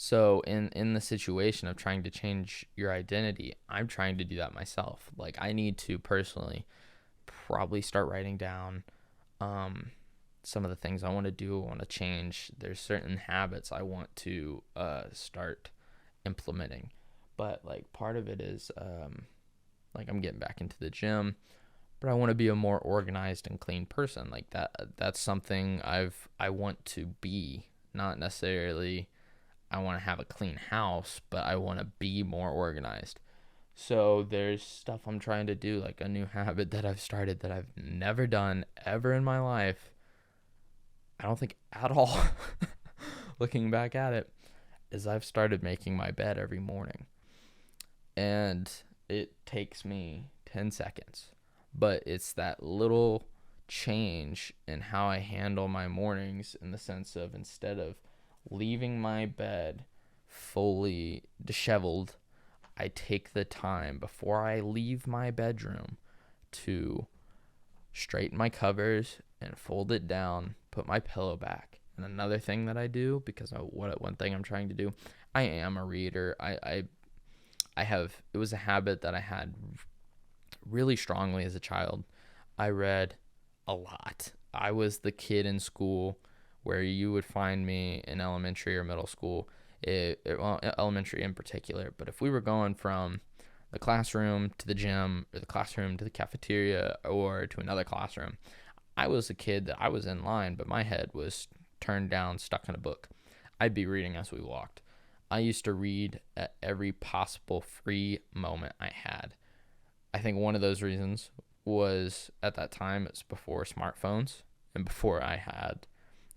So in the situation of trying to change your identity, I'm trying to do that myself. Like, I need to personally probably start writing down um, some of the things I want to do, I want to change. There's certain habits I want to start implementing. But like part of it is like I'm getting back into the gym, but I want to be a more organized and clean person. Like that's something I want to be, not necessarily I want to have a clean house, but I want to be more organized. So there's stuff I'm trying to do, like a new habit that I've started that I've never done ever in my life. I don't think at all. Looking back at it, is I've started making my bed every morning. And it takes me 10 seconds. But it's that little change in how I handle my mornings, in the sense of, instead of leaving my bed fully disheveled, I take the time before I leave my bedroom to straighten my covers and fold it down, put my pillow back. And another thing that I do, because one thing I'm trying to do, I am a reader. I have, it was a habit that I had really strongly as a child. I read a lot. I was the kid in school where you would find me in elementary or middle school, well, elementary in particular. But if we were going from the classroom to the gym, or the classroom to the cafeteria, or to another classroom, I was a kid that I was in line, but my head was turned down, stuck in a book. I'd be reading as we walked. I used to read at every possible free moment I had. I think one of those reasons was, at that time, it's before smartphones and before I had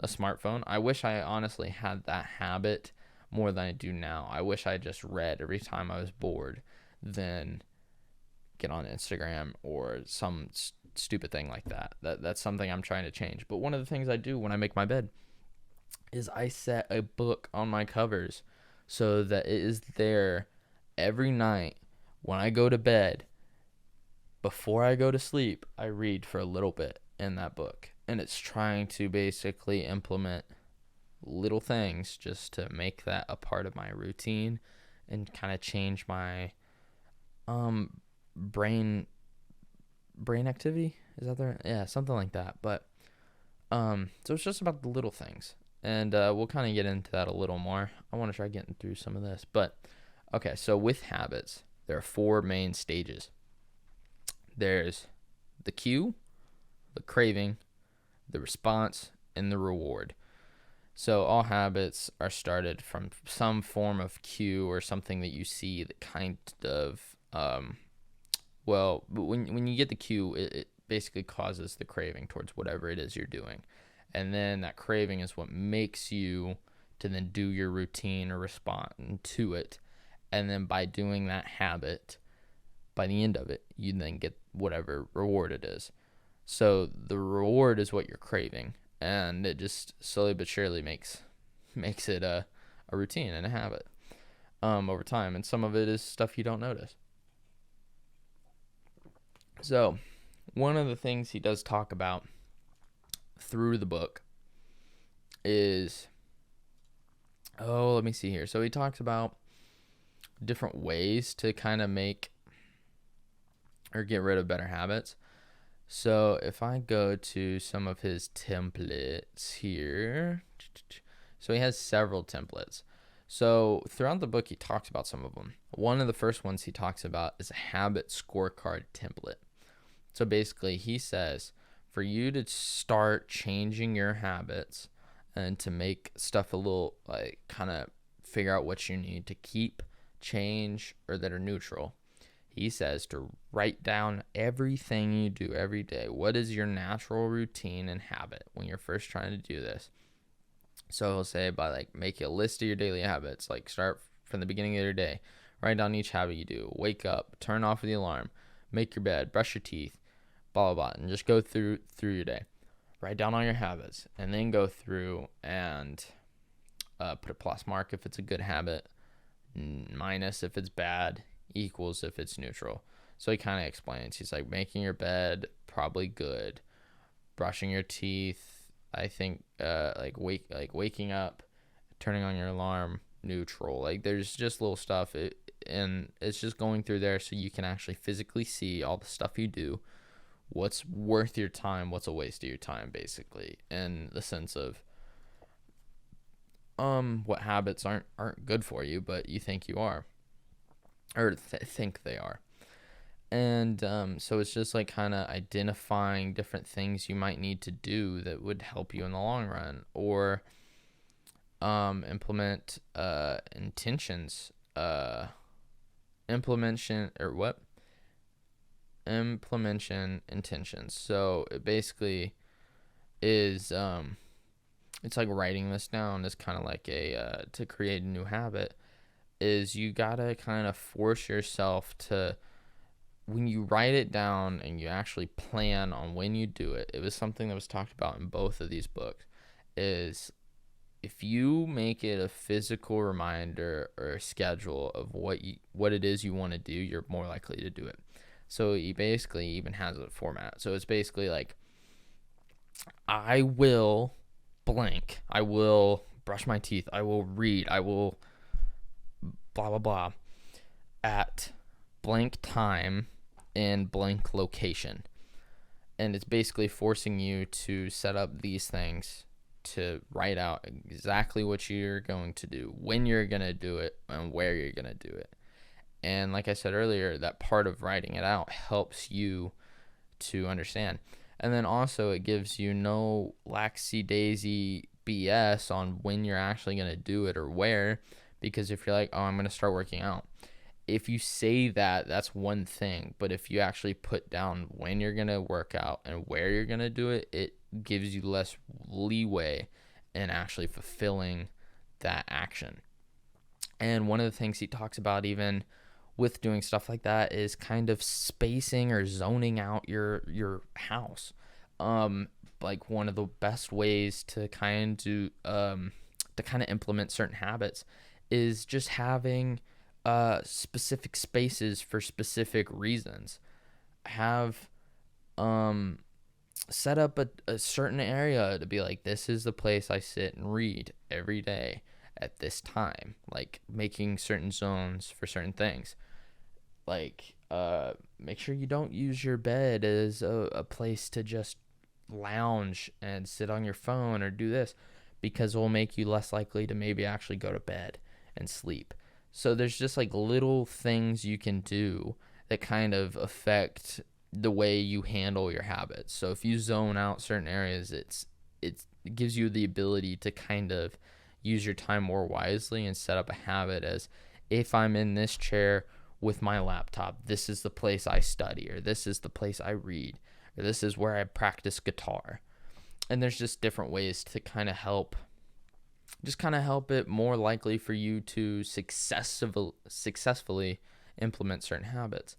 a smartphone. I wish I honestly had that habit more than I do now. I wish I just read every time I was bored, than get on Instagram or some stupid thing like that. That's something I'm trying to change. But one of the things I do when I make my bed is I set a book on my covers so that it is there every night when I go to bed. Before I go to sleep, I read for a little bit in that book. And it's trying to basically implement little things just to make that a part of my routine, and kind of change my brain activity. Is that there? Yeah, something like that. But so it's just about the little things. And we'll kind of get into that a little more. I want to try getting through some of this. But okay, so with habits, there are 4 main stages. There's the cue, the craving, the response, and the reward. So all habits are started from some form of cue, or something that you see that kind of, well, when you get the cue, it basically causes the craving towards whatever it is you're doing. And then that craving is what makes you to then do your routine or respond to it. And then by doing that habit, by the end of it, you then get whatever reward it is. So the reward is what you're craving, and it just slowly but surely makes it a routine and a habit over time. And some of it is stuff you don't notice. So one of the things he does talk about through the book is, let me see here. So he talks about different ways to kind of make or get rid of better habits. So if I go to some of his templates here, so he has several templates. So throughout the book, he talks about some of them. One of the first ones he talks about is a habit scorecard template. So basically, he says for you to start changing your habits and to make stuff a little, like, kind of figure out what you need to keep, change, or that are neutral, he says to write down everything you do every day. What is your natural routine and habit when you're first trying to do this? So he'll say, by like, make a list of your daily habits, like start from the beginning of your day, write down each habit you do, wake up, turn off the alarm, make your bed, brush your teeth, blah, blah, blah, and just go through your day. Write down all your habits, and then go through and put a plus mark if it's a good habit, minus if it's bad, equals if it's neutral. So he kind of explains. He's like, making your bed, probably good. Brushing your teeth, I think, waking up, turning on your alarm, neutral. Like there's just little stuff, and it's just going through there so you can actually physically see all the stuff you do, what's worth your time, what's a waste of your time, basically, in the sense of what habits aren't good for you, but you think you are, or think they are. And so it's just like kind of identifying different things you might need to do that would help you in the long run, or implement intentions, implementation or what implementation intentions. So it basically is it's like writing this down is kind of like a to create a new habit, is you gotta kind of force yourself to, when you write it down and you actually plan on when you do it. It was something that was talked about in both of these books, is if you make it a physical reminder or a schedule of what it is you want to do, you're more likely to do it. So he basically even has a format. So it's basically like, I will blank, I will brush my teeth, I will read, I will blah blah blah at blank time in blank location. And it's basically forcing you to set up these things, to write out exactly what you're going to do, when you're going to do it, and where you're going to do it. And like I said earlier, that part of writing it out helps you to understand. And then also it gives you no laxy-daisy BS on when you're actually going to do it or where. Because if you're like, oh, I'm going to start working out, if you say that, that's one thing. But if you actually put down when you're going to work out and where you're going to do it, it gives you less leeway in actually fulfilling that action. And one of the things he talks about even with doing stuff like that is kind of spacing or zoning out your house. Like one of the best ways to kind of implement certain habits is just having specific spaces for specific reasons. Have set up a certain area to be like, this is the place I sit and read every day at this time. Like making certain zones for certain things. Like make sure you don't use your bed as a place to just lounge and sit on your phone or do this, because it will make you less likely to maybe actually go to bed and sleep. So there's just like little things you can do that kind of affect the way you handle your habits. So if you zone out certain areas, it gives you the ability to kind of use your time more wisely and set up a habit as, if I'm in this chair with my laptop, this is the place I study, or this is the place I read, or this is where I practice guitar. And there's just different ways to kind of help it more likely for you to successfully implement certain habits.